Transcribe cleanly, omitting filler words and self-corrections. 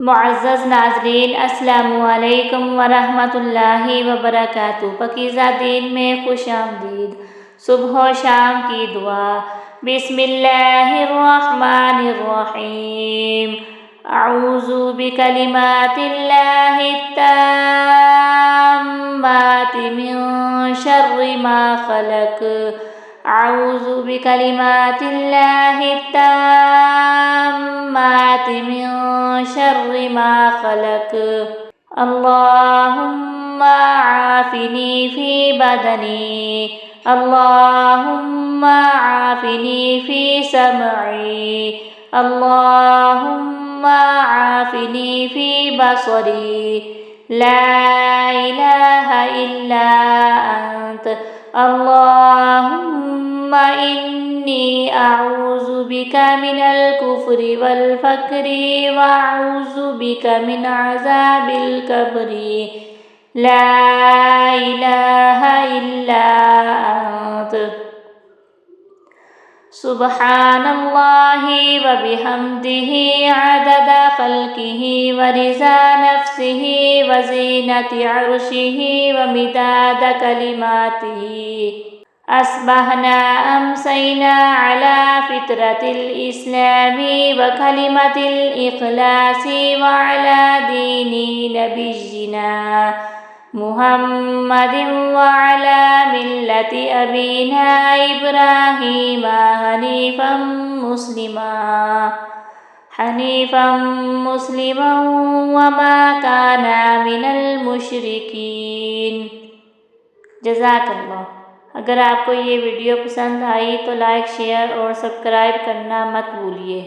मुअज़्ज़ज़ नाज़रीन, अस्सलामु अलैकुम वरहमतुल्लाहि वबरकातुहू। पकीज़ा दीन में खुश आमदीद। सुबह व शाम की दुआ। बिस्मिल्लाहिर्रहमानिर्रहीम। अऊज़ु बिकलिमातिल्लाहि ताम्माति मिन शर्रि मा खलक़। अऊज़ु बिकलिमातिल्लाहि ताम्माति मिन शर्रि मा खलक़। अल्लाहुम्मा आफ़िनी फ़ी बदनी, अल्लाहुम्मा आफ़िनी फ़ी समई, अल्लाहुम्मा आफ़िनी फ़ी बसरी। ला इलाहा इल्ला अंत। अल्लाहुम्मा इन्नी अऊज़ु बिका मिनल कुफ़्रि वल फ़क्रि व अऊज़ु बिका मिन अज़ाबिल क़ब्रि। ला इलाहा इल्ला अंत। सुब्हानल्लाहि व बिहम्दिही अदद ख़ल्क़िही व रिज़ा नफ़्सिही व ज़ीनति अर्शिही व मिदाद कलिमातिही। अस्बहना अम्सैना अला फ़ित्रतिल इस्लामी व कलिमतिल इख़लासी व अला दीनी नबिय्यिना मुहम्मदिन व अला मिल्लति अबीना इब्राहीम हनीफ़म मुस्लिमा व मा काना मिनल मुशरिकीन। जज़ाकल्लाह। अगर आपको ये वीडियो पसंद आई तो लाइक, शेयर और सब्सक्राइब करना मत भूलिए।